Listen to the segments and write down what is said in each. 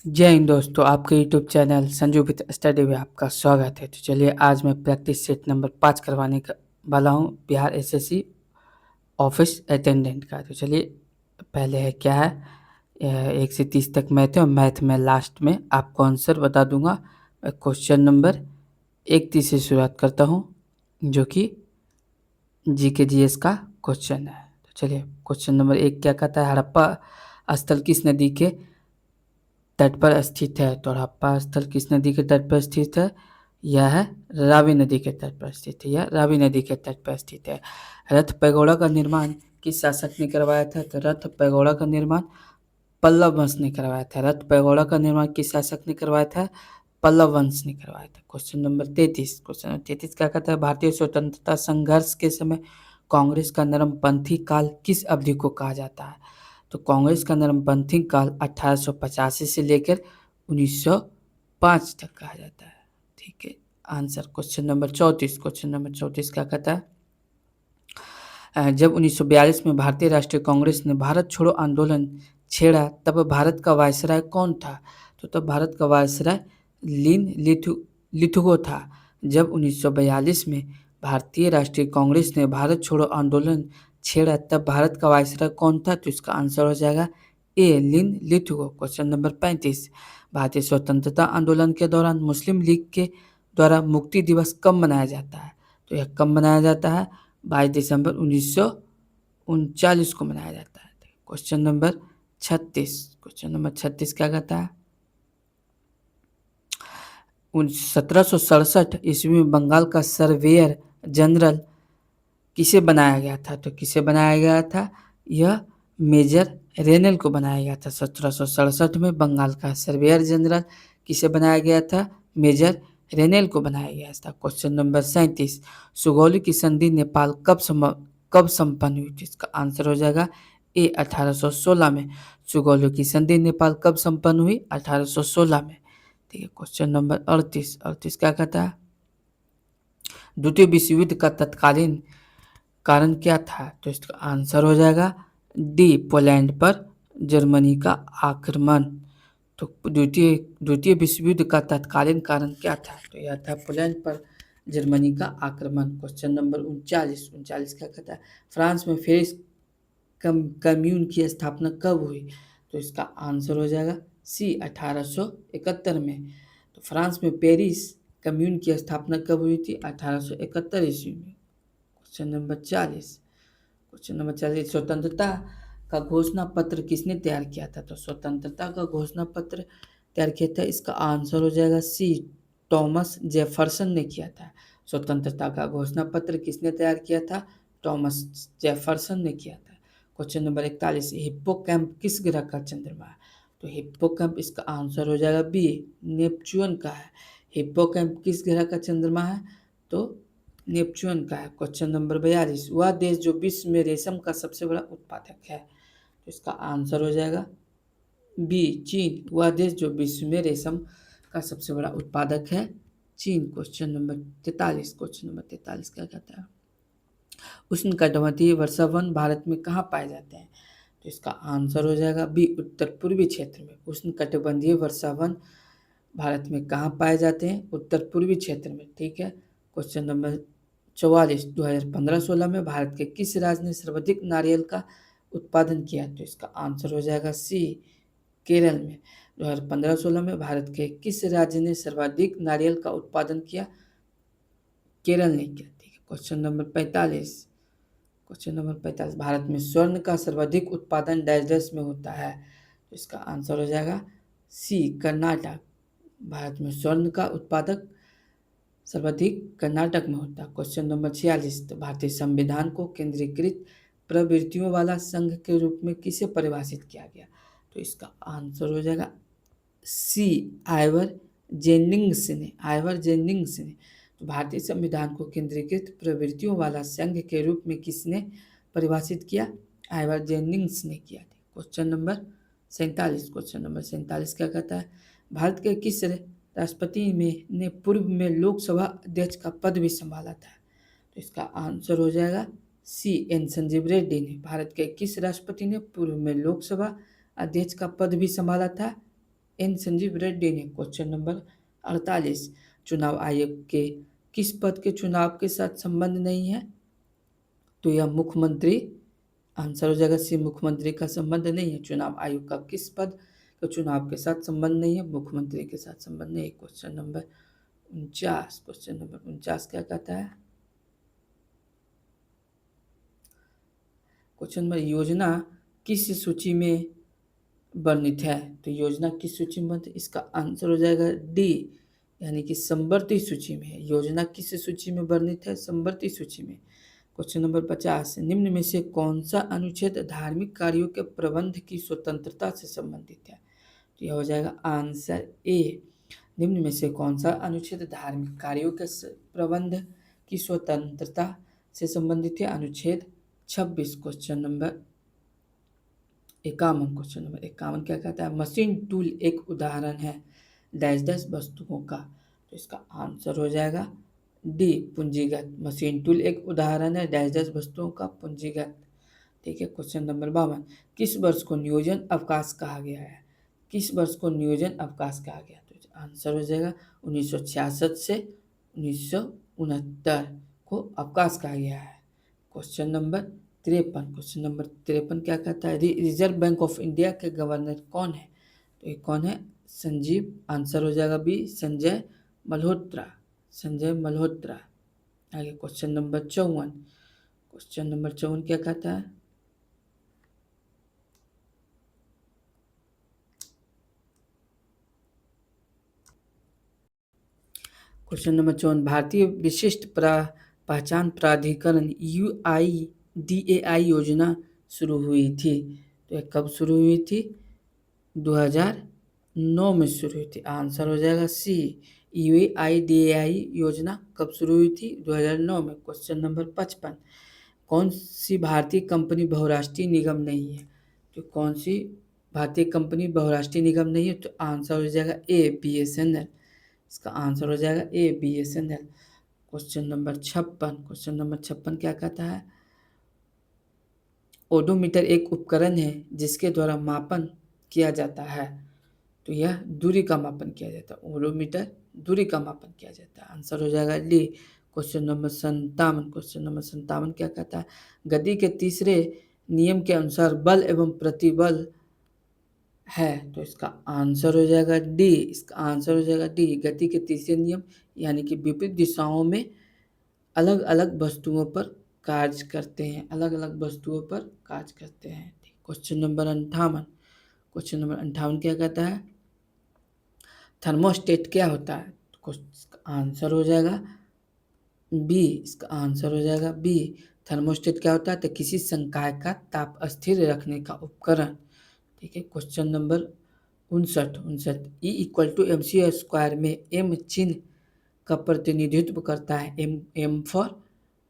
जय हिंद दोस्तों, आपके YouTube channel Sanju with study में आपका स्वागत है। तो चलिए आज मैं प्रैक्टिस सेट नंबर 5 करवाने वाला हूँ बिहार एसएससी ऑफिस अटेंडेंट का। तो चलिए पहले है क्या है 1 से 30 तक मैथ है और मैथ में लास्ट में आपको आंसर बता दूंगा। क्वेश्चन नंबर 31 से शुरुआत करता हूँ जो कि जीके जीएस का क्वेश्चन है। तो चलिए क्वेश्चन नंबर 1 क्या कहता है, हड़प्पा स्थल किस नदी के तट पर स्थित है। तो हड़प्पा स्थल किस नदी के तट पर स्थित है? यह है रावी नदी के तट पर स्थित है। यह रावी नदी के तट पर स्थित है। रथ पैगोड़ा का निर्माण किस शासक ने करवाया था? तो रथ पैगोड़ा का निर्माण पल्लव वंश ने करवाया था। रथ पैगोड़ा का निर्माण किस शासक ने करवाया था? पल्लव वंश ने करवाया था। Question number 33। क्वेश्चन नंबर 33 क्या कहता है, भारतीय स्वतंत्रता संघर्ष के समय कांग्रेस का नरमपंथी काल किस अवधि को कहा जाता है? तो कांग्रेस का नरमपंथी काल 1885 से लेकर 1905 तक कहा जाता है। ठीक है, answer question number 34। Question number 34 क्या कहता है, जब 1942 में भारतीय राष्ट्रीय कांग्रेस ने भारत छोड़ो आंदोलन छेड़ा तब भारत का वायसराय कौन था? तो तब भारत का वायसराय लिथुगो था। जब 1942 में भारतीय राष्ट्रीय कांग्रेस ने भारत छोड़ो आंदोलन छेड़ा तब भारत का वायसराय कौन था? तो इसका आंसर हो जाएगा ए लिथुगो। Question number 35। भारतीय स्वतंत्रता आंदोलन के दौरान मुस्लिम लीग के द्वारा मुक्ति दिवस कब मनाया जाता है? तो यह कब मनाया जाता है? 22 दिसंबर 1939 को मनाया जाता है। Question number 36। क्वेश्चन नंबर 36 क्या कहता है, 1767 ईस्वी में बंगाल का सर्वेयर जनरल किसे बनाया गया था? तो किसे बनाया गया था? यह मेजर रेनल को बनाया गया था। 1767 में बंगाल का सर्वेयर जनरल किसे बनाया गया था? मेजर रेनेल को बनाया गया था। Question number 37। सुगौली की संधि नेपाल कब संपन्न हुई थी? इसका आंसर हो जाएगा ए 1816 में। सुगौली की संधि नेपाल कब संपन्न हुई? 1816 में। ठीक है, क्वेश्चन नंबर 38। 38 क्या कहता है, द्वितीय विश्व युद्ध का तत्कालीन कारण क्या था? तो इसका आंसर हो जाएगा डी, पोलैंड पर जर्मनी का आक्रमण। तो द्वितीय विश्व युद्ध का तत्कालीन कारण क्या था? तो यह था पोलैंड पर जर्मनी का आक्रमण। Question number 39। 39 क्या कहता है, फ्रांस में पेरिस कम्यून की स्थापना कब हुई? तो इसका आंसर हो जाएगा सी, 1871 में। तो फ्रांस में पेरिस कम्यून की स्थापना कब हुई थी? 1871 ईस्वी में। Question number 40। क्वेश्चन नंबर 40, स्वतंत्रता का घोषणा पत्र किसने तैयार किया था? तो स्वतंत्रता का घोषणा पत्र तैयार किया था, इसका आंसर हो जाएगा सी, थॉमस जेफरसन ने किया था। स्वतंत्रता का घोषणा पत्र किसने तैयार किया था? थॉमस जेफरसन ने किया था। क्वेश्चन नंबर 41, हिप्पोकैम्प किस ग्रह का चंद्रमा है? तो हिप्पोकैम्प, इसका आंसर हो जाएगा बी, नेपच्यून का है। हिप्पोकैम्प किस ग्रह का चंद्रमा है? तो नेपच्यून का है। क्वेश्चन नंबर 42, वह देश जो विश्व में रेशम का सबसे बड़ा उत्पादक है? तो इसका आंसर हो जाएगा बी, चीन। वह देश जो विश्व में रेशम का सबसे बड़ा उत्पादक है, चीन। Question number 43। क्वेश्चन नंबर 43 क्या कहता है, उष्णकटिबंधीय वर्षावन भारत में कहाँ पाए जाते हैं? तो इसका आंसर हो जाएगा बी, उत्तर पूर्वी क्षेत्र में। उष्णकटिबंधीय वर्षावन भारत में कहाँ पाए जाते हैं? उत्तर पूर्वी क्षेत्र में। ठीक है, क्वेश्चन नंबर 44, 2015-16 में भारत के किस राज्य ने सर्वाधिक नारियल का उत्पादन किया? तो इसका आंसर हो जाएगा सी, केरल में। 2015-16 में भारत के किस राज्य ने सर्वाधिक नारियल का उत्पादन किया? केरल ने किया। ठीक है, question number 45। Question number 45, Bharat में स्वर्ण का सर्वाधिक उत्पादन डैश में होता है? तो इसका आंसर हो जाएगा सी, कर्नाटक। भारत में स्वर्ण का उत्पादक सर्वाधिक कर्नाटक में होता है। क्वेश्चन नंबर 46, तो भारतीय संविधान को केंद्रीकृत प्रवृत्तियों वाला संघ के रूप में किसे परिभाषित किया गया? तो इसका आंसर हो जाएगा सी, आइवर जेनिंग्स ने। आइवर जेनिंग्स ने। तो भारतीय संविधान को केंद्रीकृत प्रवृत्तियों वाला संघ के रूप में किसने परिभाषित किया? आइवर जेनिंग्स ने किया। Question number 47। क्वेश्चन नंबर 47 क्या कहता है, भारत के किस राष्ट्रपति ने पूर्व में लोकसभा अध्यक्ष का पद भी संभाला था? तो इसका आंसर हो जाएगा सी, एन संजीव रेड्डी ने। भारत के किस राष्ट्रपति ने पूर्व में लोकसभा अध्यक्ष का पद भी संभाला था? एन संजीव रेड्डी ने। क्वेश्चन नंबर 48, चुनाव आयोग के किस पद के चुनाव के साथ संबंध नहीं है? तो यह मुख्यमंत्री, आंसर हो जाएगा सी, मुख्यमंत्री का संबंध नहीं है। चुनाव आयोग का किस पद का चुनाव के साथ संबंध नहीं है? मुख्यमंत्री के साथ संबंध नहीं है। क्वेश्चन नंबर 49, क्वेश्चन नंबर 49 क्या कहता है? क्वेश्चन नंबर, योजना किस सूची में वर्णित है? तो योजना किस सूची में वर्णित है? इसका आंसर हो जाएगा डी, यानी कि संवर्ती सूची में है। योजना किस सूची में वर्णित है? संवर्ती सूची में। क्वेश्चन नंबर 50, निम्न में से कौन सा अनुच्छेद धार्मिक कार्यों के प्रबंध की स्वतंत्रता से संबंधित है? तो यह हो जाएगा आंसर ए। निम्न में से कौन सा अनुच्छेद धार्मिक कार्यों के प्रबंध की स्वतंत्रता से संबंधित है? अनुच्छेद 26। क्वेश्चन नंबर 51, क्वेश्चन नंबर 51 क्या कहता है? मशीन टूल एक उदाहरण है डैश डैश वस्तुओं का। तो इसका आंसर हो जाएगा डी, पूंजीगत। मशीन टूल एक उदाहरण है डैश डैश वस्तुओं का, पूंजीगत। ठीक है। क्वेश्चन नंबर 52, किस वर्ष को नियोजन अवकाश कहा गया है? किस वर्ष को नियोजन अवकाश कहा गया? तो आंसर हो जाएगा 1966 से 1969 को अवकाश कहा गया है। क्वेश्चन नंबर 53, क्वेश्चन नंबर 53 क्या कहता है? रिजर्व बैंक ऑफ इंडिया के गवर्नर कौन है? तो ये कौन है? संजीव, आंसर हो जाएगा बी, संजय मल्होत्रा। संजय मल्होत्रा। आगे क्वेश्चन नंबर 54, क्वेश्चन नंबर 54 क्या कहता है? क्वेश्चन नंबर 54, भारतीय विशिष्ट पहचान प्राधिकरण UIDAI योजना शुरू हुई थी। तो ये कब शुरू हुई थी? 2009 में शुरू हुई थी। आंसर हो जाएगा सी, UIDAI योजना कब शुरू हुई थी? 2009 में। क्वेश्चन नंबर 55, कौन सी भारतीय कंपनी बहुराष्ट्रीय निगम नहीं है? तो कौन सी भारतीय कंपनी बहुराष्ट्रीय निगम नहीं है? तो आंसर हो जाएगा ए, BSNL। इसका आंसर हो जाएगा ए, BSNL। Question number 56, question number 56 क्या कहता है? ओडोमीटर एक उपकरण है जिसके द्वारा मापन किया जाता है। तो यह दूरी का मापन किया जाता है। ओडोमीटर दूरी का मापन किया जाता है। आंसर हो जाएगा D. Question number 57, question number 57 क्या कहता है? गति के तीसरे नियम के अनुसार बल एवं प्रतिबल है। तो इसका आंसर हो जाएगा डी। इसका आंसर हो जाएगा डी, गति के तीसरे नियम, यानी कि विपरीत दिशाओं में अलग अलग वस्तुओं पर कार्य करते हैं। अलग अलग वस्तुओं पर कार्य करते हैं। क्वेश्चन नंबर 58, क्वेश्चन नंबर 58 क्या कहता है? थर्मोस्टेट क्या होता है? इसका आंसर हो जाएगा बी। इसका आंसर हो जाएगा बी, थर्मोस्टेट क्या होता है? तो किसी संकाय का ताप स्थिर रखने का उपकरण। ठीक है। क्वेश्चन नंबर 59, E=mc² में m चिन्ह का प्रतिनिधित्व करता है। M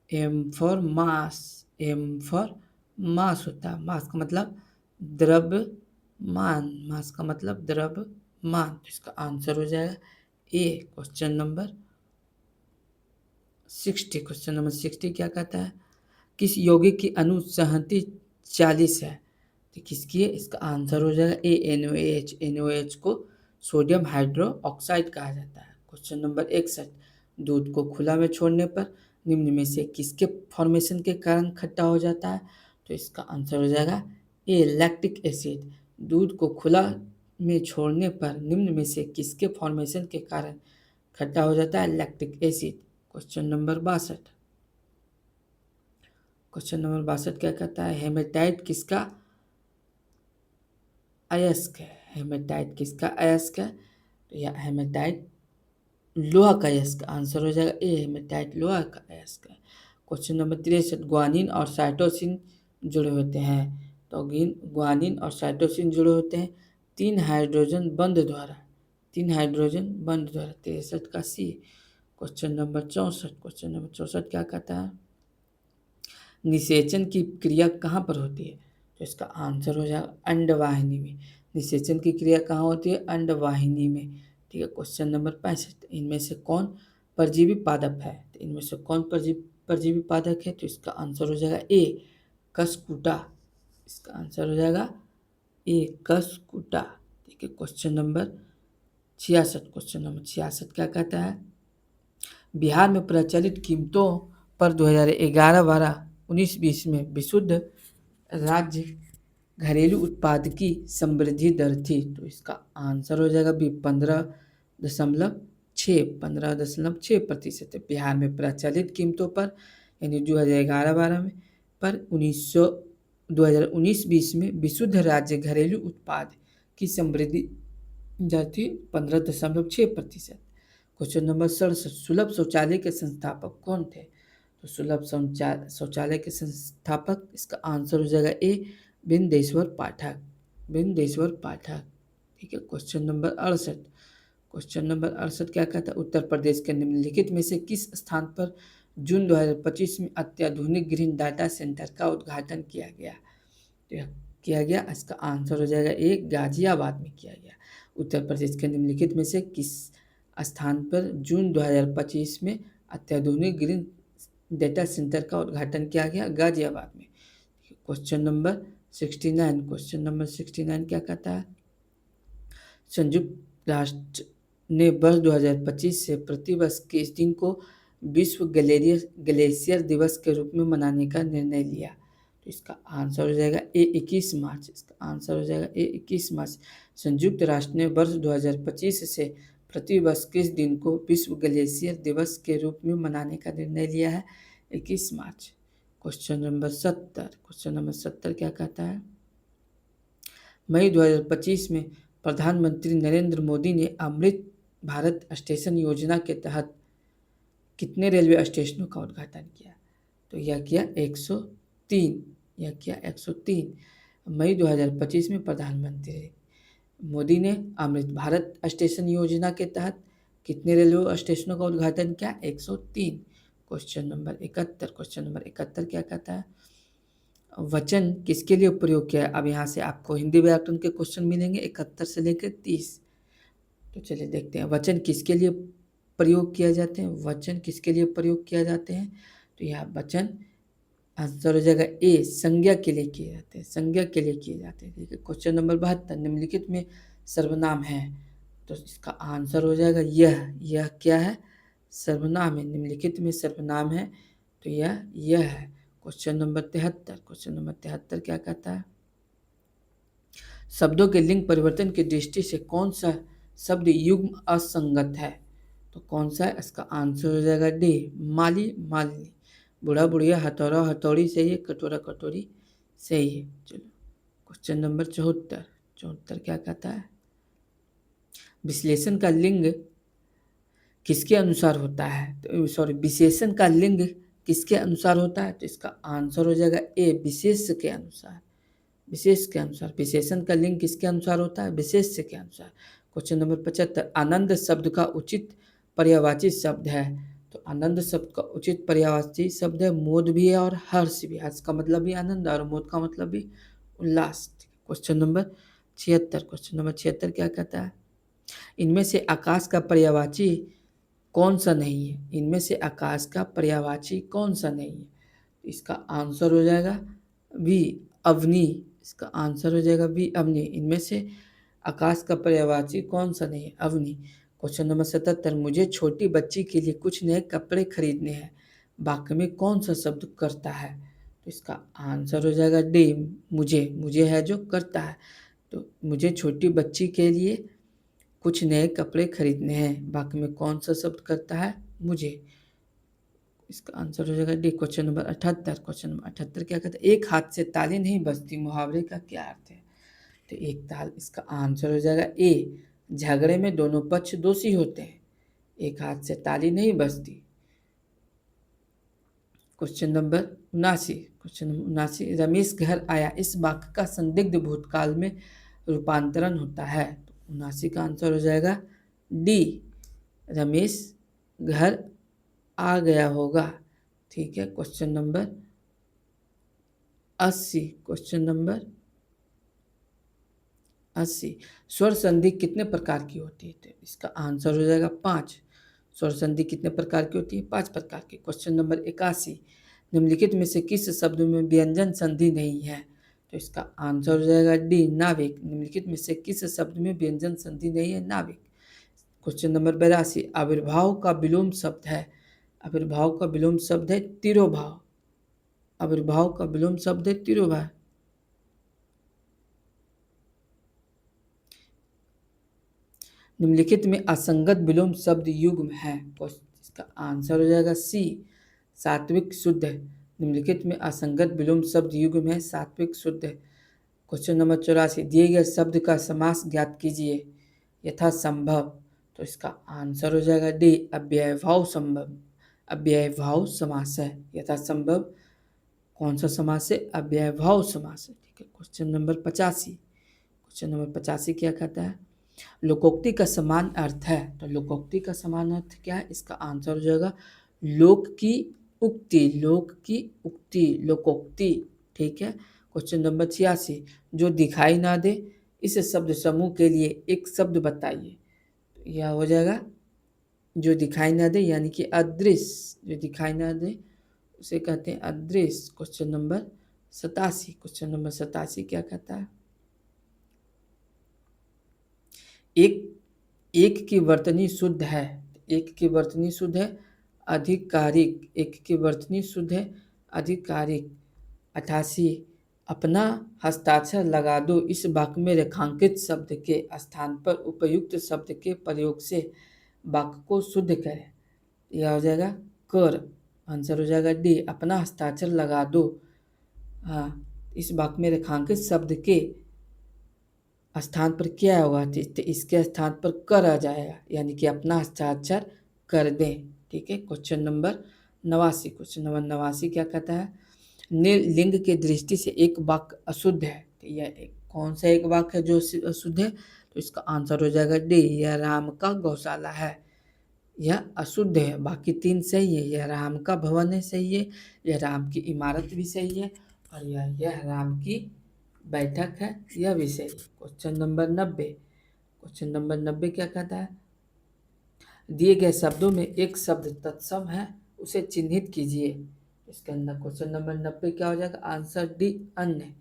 mass, M for mass होता है। मास का मतलब द्रव्यमान, मास का मतलब द्रव्यमान। तो इसका आंसर हो जाएगा ए। क्वेश्चन नंबर 60, क्वेश्चन नंबर 60 क्या कहता है? किस यौगिक की अणु संहति 40 है? तो किसकी है? इसका आंसर हो जाएगा ए, NaOH। NaOH को सोडियम हाइड्रो ऑक्साइड कहा जाता है। क्वेश्चन नंबर 61, दूध को खुला में छोड़ने पर निम्न में से किसके फॉर्मेशन के कारण खट्टा हो जाता है? तो इसका आंसर हो जाएगा ए, लैक्टिक एसिड। दूध को खुला में छोड़ने पर निम्न में से किसके फॉर्मेशन के कारण खट्टा हो जाता है? Lactic acid. Question number 62, question number 62 क्या कहता है? हेमेटाइट किसका अयस्क है? हेमेटाइट किसका अयस्क है? तो यह हेमेटाइट लोहा का अयस्क। आंसर हो जाएगा ए, हेमेटाइट लोहा का अयस्क है। क्वेश्चन नंबर 63, ग्वानिन और साइटोसिन जुड़े होते हैं। तो ग्वानिन और साइटोसिन जुड़े होते हैं तीन हाइड्रोजन बंध द्वारा। 63 का सी। क्वेश्चन नंबर 64, क्वेश्चन नंबर 64 क्या कहता है? निषेचन की क्रिया कहाँ पर होती है? तो इसका आंसर हो जाएगा अंडवाहिनी में। निषेचन की क्रिया कहाँ होती है? अंडवाहिनी में। ठीक है। क्वेश्चन नंबर 65, इनमें से कौन परजीवी पादप है? तो इनमें से कौन परजीवी पादप है? तो इसका आंसर हो जाएगा ए, कसकुटा। इसका आंसर हो जाएगा ए, कसकुटा। ठीक है। क्वेश्चन नंबर 66, क्वेश्चन नंबर 66 क्या कहता है? बिहार में प्रचलित कीमतों पर 2011-12, 19-20 में विशुद्ध राज्य घरेलू उत्पाद की समृद्धि दर थी। तो इसका आंसर हो जाएगा बी 15.6% है। बिहार में प्रचलित कीमतों पर यानी 2011-12 में पर 2019-20 में विशुद्ध राज्य घरेलू उत्पाद की समृद्धि दर थी 15.6%। क्वेश्चन नंबर 67, सुलभ शौचालय के संस्थापक कौन थे? तो सुलभ शौचालय के संस्थापक, इसका आंसर हो जाएगा ए बिंदेश्वर पाठक, बिंदेश्वर पाठक। ठीक है। क्वेश्चन नंबर 68, क्वेश्चन नंबर 68 क्या कहता है? उत्तर प्रदेश के निम्नलिखित में से किस स्थान पर जून 2025 में अत्याधुनिक ग्रीन डाटा सेंटर का उद्घाटन किया गया? तो किया गया, इसका आंसर हो जाएगा ए गाजियाबाद में किया गया। उत्तर प्रदेश के निम्नलिखित में से किस स्थान पर जून 2025 में अत्याधुनिक ग्रीन डेटा सेंटर का उद्घाटन किया गया? गाजियाबाद में। क्वेश्चन नंबर 69, क्वेश्चन नंबर 69 क्या कहता है? संयुक्त राष्ट्र ने वर्ष 2025 से प्रतिवर्ष के इस दिन को विश्व ग्लेशियर दिवस के रूप में मनाने का निर्णय लिया। तो इसका आंसर हो जाएगा ए 21 मार्च, इसका आंसर हो जाएगा ए 21 मार्च। संयुक्त राष्ट्र ने वर्ष 2025 से प्रतिवर्ष किस दिन को विश्व ग्लेशियर दिवस के रूप में मनाने का निर्णय लिया है? 21 मार्च। क्वेश्चन नंबर 70, क्वेश्चन नंबर 70 क्या कहता है? मई 2025 में प्रधानमंत्री नरेंद्र मोदी ने अमृत भारत स्टेशन योजना के तहत कितने रेलवे स्टेशनों का उद्घाटन किया? तो यह किया 103, यह किया 103। मई 2025 में प्रधानमंत्री मोदी ने अमृत भारत स्टेशन योजना के तहत कितने रेलवे स्टेशनों का उद्घाटन किया? 103। क्वेश्चन नंबर 71, क्वेश्चन नंबर 71 क्या कहता है? वचन किसके लिए प्रयोग किया है? अब यहाँ से आपको हिंदी व्याकरण के क्वेश्चन मिलेंगे 71 से लेकर 30। तो चलिए देखते हैं वचन किसके लिए प्रयोग किया जाते हैं। वचन किसके लिए प्रयोग किया जाते हैं? तो यह वचन आंसर हो जाएगा ए संज्ञा के लिए किए जाते हैं, संज्ञा के लिए किए जाते हैं। ठीक है। क्वेश्चन नंबर 72, निम्नलिखित में सर्वनाम है। तो इसका आंसर हो जाएगा यह क्या है? सर्वनाम है। निम्नलिखित में सर्वनाम है तो यह है। क्वेश्चन नंबर 73, क्वेश्चन नंबर 73 क्या कहता है? शब्दों के लिंग परिवर्तन की दृष्टि से कौन सा शब्द युग्म असंगत है? तो कौन सा है? इसका आंसर हो जाएगा डी माली मालिनी, बूढ़ा बुढ़िया, हथौड़ा हथौड़ी सही है, कटोरा कटोरी सही है। चलो क्वेश्चन नंबर 74, 74 क्या कहता है? विश्लेषण का लिंग किसके अनुसार होता है? तो सॉरी, विशेषण का लिंग किसके अनुसार होता है? तो इसका आंसर हो जाएगा ए विशेष के अनुसार, विशेष के अनुसार। विशेषण का लिंग किसके अनुसार होता है? विशेष के अनुसार। क्वेश्चन नंबर 75, आनंद शब्द का उचित पर्यायवाची शब्द है। तो आनंद शब्द का उचित पर्यायवाची शब्द है मोद भी है और हर्ष भी। हर्ष का मतलब भी आनंद और मोद का मतलब भी उल्लास। क्वेश्चन नंबर 76, क्वेश्चन नंबर 76 क्या कहता है? इनमें से आकाश का पर्यायवाची कौन सा नहीं है? इनमें से आकाश का पर्यायवाची कौन सा नहीं है? इसका आंसर हो जाएगा बी अवनी, इसका आंसर हो जाएगा बी अवनी। इनमें से आकाश का पर्यायवाची कौन सा नहीं है? अवनी। क्वेश्चन नंबर 77, मुझे छोटी बच्ची के लिए कुछ नए कपड़े खरीदने हैं, वाक्य में कौन सा शब्द करता है? तो इसका आंसर हो जाएगा डी मुझे, मुझे है जो करता है। तो मुझे छोटी बच्ची के लिए कुछ नए कपड़े खरीदने हैं, वाक्य में कौन सा शब्द करता है? मुझे। इसका आंसर हो जाएगा D. Question number 78, question number 78 क्या कहता है? एक हाथ से ताली नहीं बजती मुहावरे का क्या अर्थ है? तो एक ताल, इसका आंसर हो जाएगा ए झगड़े में दोनों पक्ष दोषी होते हैं, एक हाथ से ताली नहीं बजती। Question number 79, question number 79, Ramesh घर आया, इस वाक्य का संदिग्ध भूतकाल में रूपांतरण होता है। तो 79 का आंसर हो जाएगा डी रमेश घर आ गया होगा। ठीक है। क्वेश्चन नंबर 80, क्वेश्चन नंबर 80, स्वर संधि कितने प्रकार की होती है? तो इसका आंसर हो जाएगा 5। स्वर संधि कितने प्रकार की होती है? 5 प्रकार की। क्वेश्चन नंबर 81, निम्नलिखित में से किस शब्द में व्यंजन संधि नहीं है? तो इसका आंसर हो जाएगा डी नाविक। निम्नलिखित में से किस शब्द में व्यंजन संधि नहीं है? नाविक। क्वेश्चन नंबर 82, आविर्भाव का विलोम शब्द है। आविर्भाव का विलोम शब्द है तिरोभाव। आविर्भाव का विलोम शब्द है तिरोभाव। निम्नलिखित में असंगत विलोम शब्द युग्म है। इसका आंसर हो जाएगा सी सात्विक शुद्ध। निम्नलिखित में असंगत विलोम शब्द युग्म है सात्विक शुद्ध। क्वेश्चन नंबर 84, दिए गए शब्द का समास ज्ञात कीजिए यथासंभव। तो इसका आंसर हो जाएगा डी अव्ययभाव संभव। अव्ययभाव समास है। यथासंभव कौन सा समास है? अव्ययभाव समास है। ठीक है। क्वेश्चन नंबर 85, क्वेश्चन नंबर 85 क्या कहता है? लोकोक्ति का समान अर्थ है। तो लोकोक्ति का समान अर्थ क्या है? इसका आंसर हो जाएगा लोक की उक्ति। लोक की उक्ति लोकोक्ति। ठीक है। क्वेश्चन नंबर 86, जो दिखाई ना दे इस शब्द समूह के लिए एक शब्द बताइए। तो यह हो जाएगा जो दिखाई ना दे यानी कि अदृश्य। जो दिखाई ना दे उसे कहते हैं अदृश्य। क्वेश्चन नंबर 87, क्वेश्चन नंबर 87 क्या कहता है? एक की वर्तनी शुद्ध है। एक की वर्तनी शुद्ध है आधिकारिक। एक की वर्तनी शुद्ध है आधिकारिक। 88, अपना हस्ताक्षर लगा दो इस वाक्य में रेखांकित शब्द के स्थान पर उपयुक्त शब्द के प्रयोग से वाक्य को शुद्ध करें। यह हो जाएगा कर। आंसर हो जाएगा डी अपना हस्ताक्षर लगा दो। हाँ, इस वाक्य में रेखांकित शब्द के स्थान पर क्या होगा? तो इसके स्थान पर कर आ जाएगा यानी कि अपना हस्ताक्षर कर दें। ठीक है। क्वेश्चन नंबर 89, क्वेश्चन नंबर 89 क्या कहता है? लिंग के दृष्टि से एक वाक्य अशुद्ध है। तो यह कौन सा एक वाक्य है जो अशुद्ध है? तो इसका आंसर हो जाएगा डी यह राम का गौशाला है। यह अशुद्ध है। बाकी तीन सही है। यह राम का भवन है सही है। यह राम की इमारत भी सही है। और यह राम की बैठक है यह भी सही। क्वेश्चन नंबर 90, क्वेश्चन नंबर 90 क्या कहता है? दिए गए शब्दों में एक शब्द तत्सम है उसे चिन्हित कीजिए। इसके अंदर क्वेश्चन नंबर 90 क्या हो जाएगा? आंसर डी अन्य।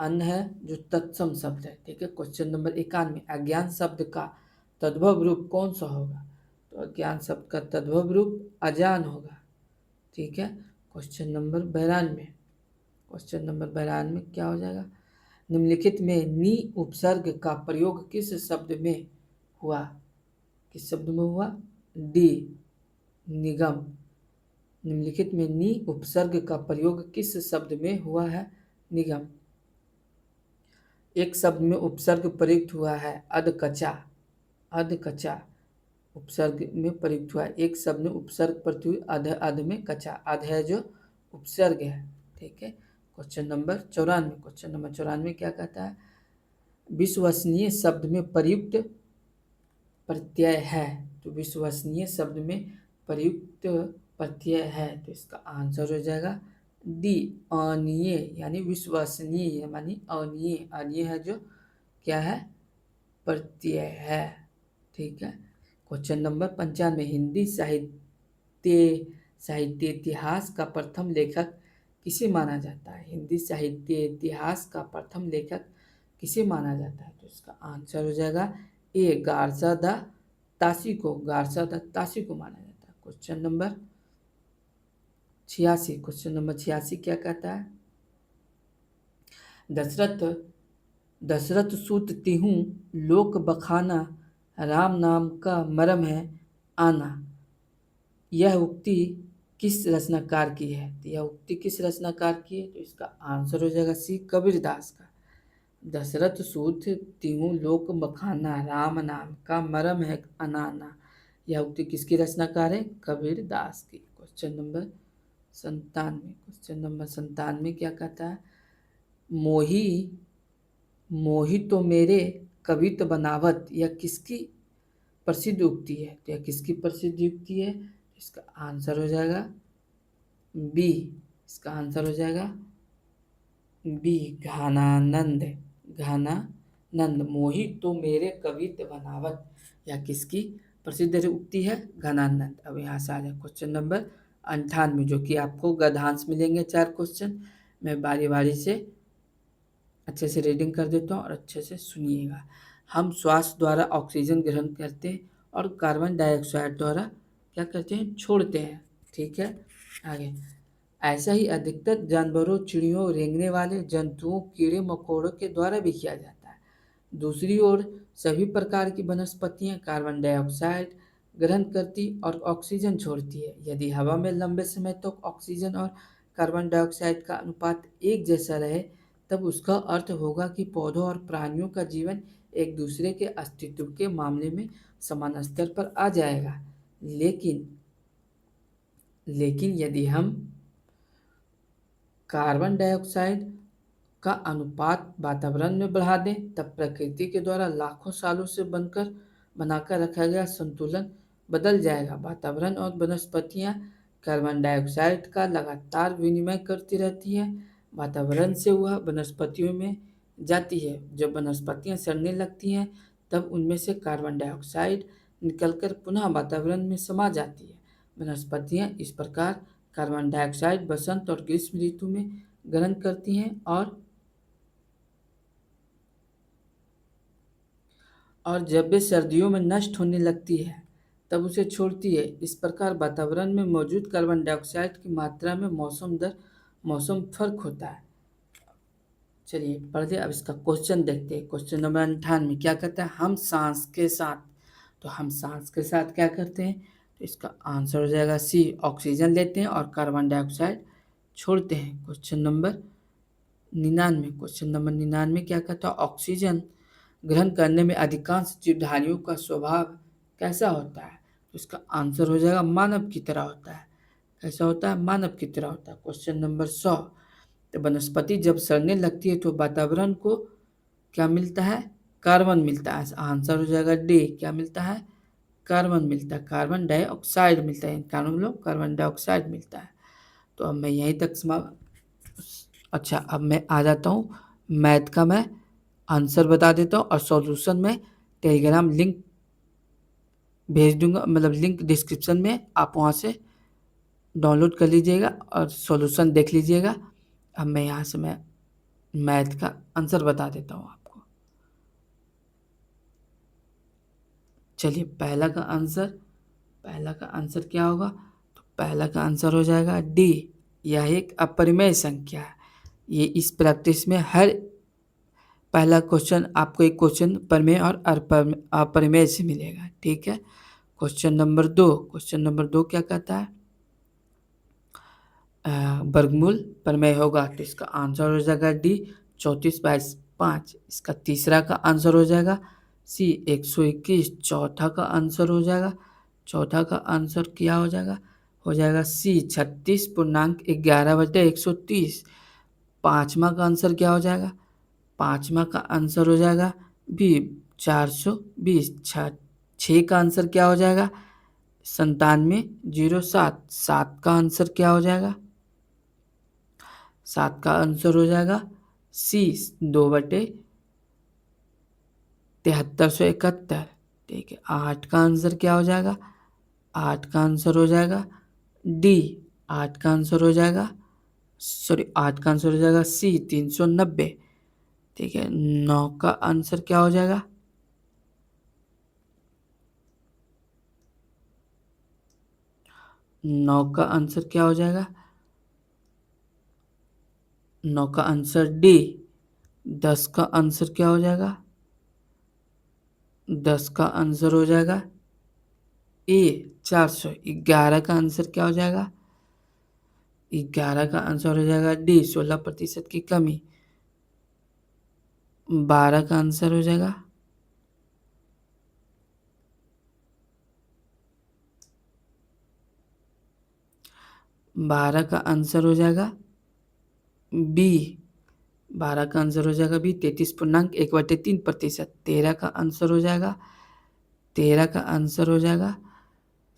अन्य है जो तत्सम शब्द है। ठीक है। क्वेश्चन नंबर 91, अज्ञान शब्द का तद्भव रूप कौन सा होगा? तो अज्ञान शब्द का तद्भव रूप अजान होगा। ठीक है। क्वेश्चन नंबर 92, क्वेश्चन नंबर 92 क्या हो जाएगा? निम्नलिखित में नी उपसर्ग का प्रयोग किस शब्द में हुआ? किस शब्द में हुआ? डी निगम। निम्नलिखित में नी उपसर्ग का प्रयोग किस शब्द में हुआ है? निगम। एक शब्द में उपसर्ग प्रयुक्त हुआ है अधकचा। अधकचा उपसर्ग में प्रयुक्त हुआ है। एक शब्द में उपसर्ग प्रयुक्त हुआ अध। अध में कचा। अध है जो उपसर्ग है। ठीक है। क्वेश्चन नंबर 94, क्वेश्चन नंबर 94 क्या कहता है? विश्वसनीय शब्द में प्रयुक्त प्रत्यय है। तो विश्वसनीय शब्द में प्रयुक्त प्रत्यय है। तो इसका आंसर हो जाएगा डी अनीय यानी विश्वसनीय यानी अनीय। अनीय है जो क्या है? प्रत्यय है। ठीक है। क्वेश्चन नंबर 95, हिंदी साहित्य इतिहास का प्रथम लेखक किसे माना जाता है? हिंदी साहित्य इतिहास का प्रथम लेखक किसे माना जाता है? तो इसका आंसर हो जाएगा ए गार्सा द तासी को। गार्सा द तासी को माना जाता है। क्वेश्चन नंबर 86, क्वेश्चन नंबर 86 क्या कहता है? दशरथ दशरथ सूत तिहूँ लोक बखाना राम नाम का मरम है आना। यह उक्ति किस रचनाकार की है? तो यह उक्ति किस रचनाकार की है? तो इसका आंसर हो जाएगा सी कबीरदास का। दशरथ सूत तिहूँ लोक बखाना राम नाम का मरम है अनाना। यह उक्ति किसकी रचनाकार है? कबीरदास की। क्वेश्चन नंबर 97, क्वेश्चन नंबर 97 क्या कहता है? मोही मोही तो मेरे कवित बनावत यह किसकी प्रसिद्ध उक्ति है? तो यह किसकी प्रसिद्ध उक्ति है? इसका आंसर हो जाएगा बी। इसका आंसर हो जाएगा बी घनानंद। घनानंद मोही तो मेरे कवित बनावत यह किसकी प्रसिद्ध उक्ति है? घनानंद। अब यहाँ से आ जाए क्वेश्चन नंबर 98 जो कि आपको गद्यांश मिलेंगे 4 क्वेश्चन। मैं बारी बारी से अच्छे से रीडिंग कर देता हूँ और अच्छे से सुनिएगा। हम श्वास द्वारा ऑक्सीजन ग्रहण करते हैं और कार्बन डाइऑक्साइड द्वारा क्या करते हैं, छोड़ते हैं। ठीक है, आगे। ऐसा ही अधिकतर जानवरों, चिड़ियों, रेंगने वाले जंतुओं, कीड़े मकोड़ों के द्वारा भी किया जाता है। दूसरी ओर सभी प्रकार की वनस्पतियां कार्बन डाइऑक्साइड ग्रहण करती और ऑक्सीजन छोड़ती है। यदि हवा में लंबे समय तक ऑक्सीजन और कार्बन डाइऑक्साइड का अनुपात एक जैसा रहे, तब उसका अर्थ होगा कि पौधों और प्राणियों का जीवन एक दूसरे के अस्तित्व के मामले में समान स्तर पर आ जाएगा। लेकिन लेकिन यदि हम कार्बन डाइऑक्साइड का अनुपात वातावरण में बढ़ा दें, तब प्रकृति के द्वारा लाखों सालों से बनाकर रखा गया संतुलन बदल जाएगा। वातावरण और वनस्पतियां कार्बन डाइऑक्साइड का लगातार विनिमय करती रहती हैं। वातावरण से वह वनस्पतियों में जाती है। जब वनस्पतियां सड़ने लगती हैं, तब उनमें से कार्बन डाइऑक्साइड निकलकर पुनः वातावरण में समा जाती है। वनस्पतियां इस प्रकार कार्बन डाइऑक्साइड बसंत और ग्रीष्म ऋतु में ग्रहण करती हैं और जब वे सर्दियों में नष्ट होने लगती है, तब उसे छोड़ती है। इस प्रकार वातावरण में मौजूद कार्बन डाइऑक्साइड की मात्रा में मौसम फर्क होता है। चलिए पढ़ते, अब इसका क्वेश्चन देखते हैं। क्वेश्चन नंबर 98 क्या कहता है, हम सांस के साथ। तो हम सांस के साथ क्या करते हैं, तो इसका आंसर हो जाएगा सी, ऑक्सीजन लेते हैं और कार्बन डाइऑक्साइड छोड़ते हैं। क्वेश्चन नंबर 99 क्या कहता है, ऑक्सीजन ग्रहण करने में अधिकांश जीवधारियों का स्वभाव कैसा होता है। तो इसका आंसर हो जाएगा मानव की तरह होता है। कैसा होता है, मानव की तरह होता है। क्वेश्चन नंबर 100, तो वनस्पति जब सड़ने लगती है तो वातावरण को क्या मिलता है, कार्बन मिलता है। आंसर हो जाएगा डी, क्या मिलता है, कार्बन मिलता है, कार्बन डाइऑक्साइड मिलता है, कार्बन डाइऑक्साइड मिलता है। तो अब मैं यहीं तक अच्छा, अब मैं आ जाता हूँ मैथ का। मैं आंसर बता देता हूँ और सॉल्यूशन में टेलीग्राम लिंक भेज दूंगा, मतलब लिंक डिस्क्रिप्शन में, आप वहाँ से डाउनलोड कर लीजिएगा और सॉल्यूशन देख लीजिएगा। अब मैं यहाँ से मैथ का आंसर बता देता हूँ आपको। चलिए पहला का आंसर क्या होगा, तो पहला का आंसर हो जाएगा डी, यह एक अपरिमेय संख्या है। ये इस प्रैक्टिस में हर पहला क्वेश्चन आपको एक क्वेश्चन प्रमेय और अपरिमेय से मिलेगा। ठीक है, क्वेश्चन नंबर 2 क्या कहता है, वर्गमूल प्रमेय होगा। तो इसका आंसर हो जाएगा डी, 34/5। इसका तीसरा का आंसर हो जाएगा सी, 121। चौथा का आंसर क्या हो जाएगा सी, 36.11/130। पांचवा का आंसर हो जाएगा बी, 420। 6 का आंसर क्या हो जाएगा, 9707। 7 का आंसर क्या हो जाएगा, 7 का आंसर हो जाएगा सी, 2/7371। ठीक है, 8 का आंसर क्या हो जाएगा, 8 का आंसर हो जाएगा डी, 8 का आंसर हो जाएगा सी, 390। ठीक है, 9 का आंसर क्या हो जाएगा, 9 का आंसर क्या हो जाएगा, 9 का आंसर डी। 10 का आंसर क्या हो जाएगा, 10 का आंसर हो जाएगा ए, 400। 11 का आंसर क्या हो जाएगा, 11 का आंसर हो जाएगा डी, 16% की कमी। 12 का आंसर हो जाएगा 12 का आंसर हो जाएगा बी। 12 का आंसर हो जाएगा बी, 33.1/3%। 13 का आंसर हो जाएगा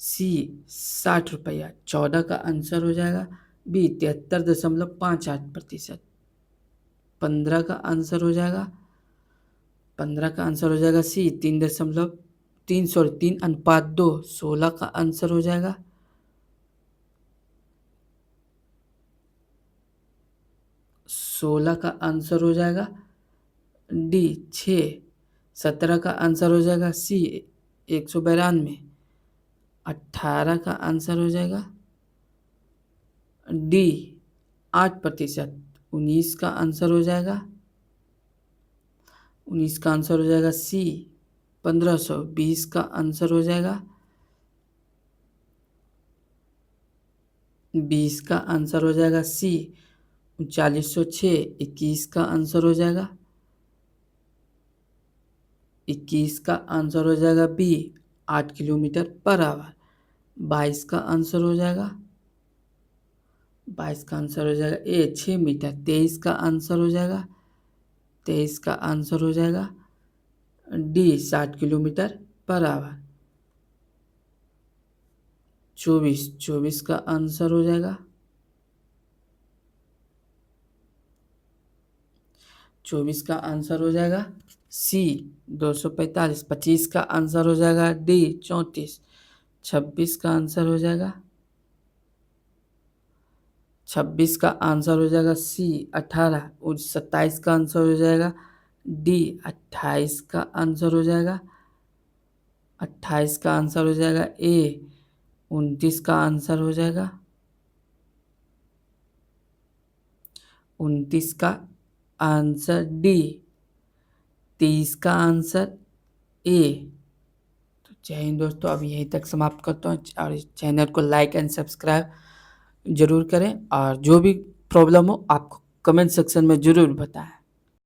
सी, 60 रुपया। 14 का आंसर हो जाएगा बी, 73.58%। 15 का आंसर हो जाएगा सी, 3:3:2। 16 का आंसर हो जाएगा 16 का आंसर हो जाएगा डी 6। 17 का आंसर हो जाएगा सी 192। 18 का आंसर हो जाएगा डी 8%। 19 का आंसर हो जाएगा 19 का आंसर हो जाएगा सी 1500। 20 का आंसर हो जाएगा 20 का आंसर हो जाएगा सी 3906। 21 का आंसर हो जाएगा 21 का आंसर हो जाएगा बी 8 किलोमीटर पर आवर। 22 का आंसर हो जाएगा 22 का आंसर हो जाएगा ए 6 मीटर। 23 का आंसर हो जाएगा 23 का आंसर हो जाएगा डी 60 किलोमीटर पर आवर। 24 का आंसर हो जाएगा 24 का आंसर हो जाएगा सी 245। 25 का आंसर हो जाएगा डी 34। 26 का आंसर हो जाएगा 26 का आंसर हो जाएगा सी 18। और 27 का आंसर हो जाएगा डी 28 का आंसर हो जाएगा 28 का आंसर हो जाएगा ए 29 का आंसर हो जाएगा 29 का आंसर डी 30 का आंसर ए। तो जय हिंद दोस्तों, अभी यहीं तक समाप्त करता हूँ और इस चैनल को लाइक एंड सब्सक्राइब जरूर करें और जो भी प्रॉब्लम हो आपको कमेंट सेक्शन में ज़रूर बताएं।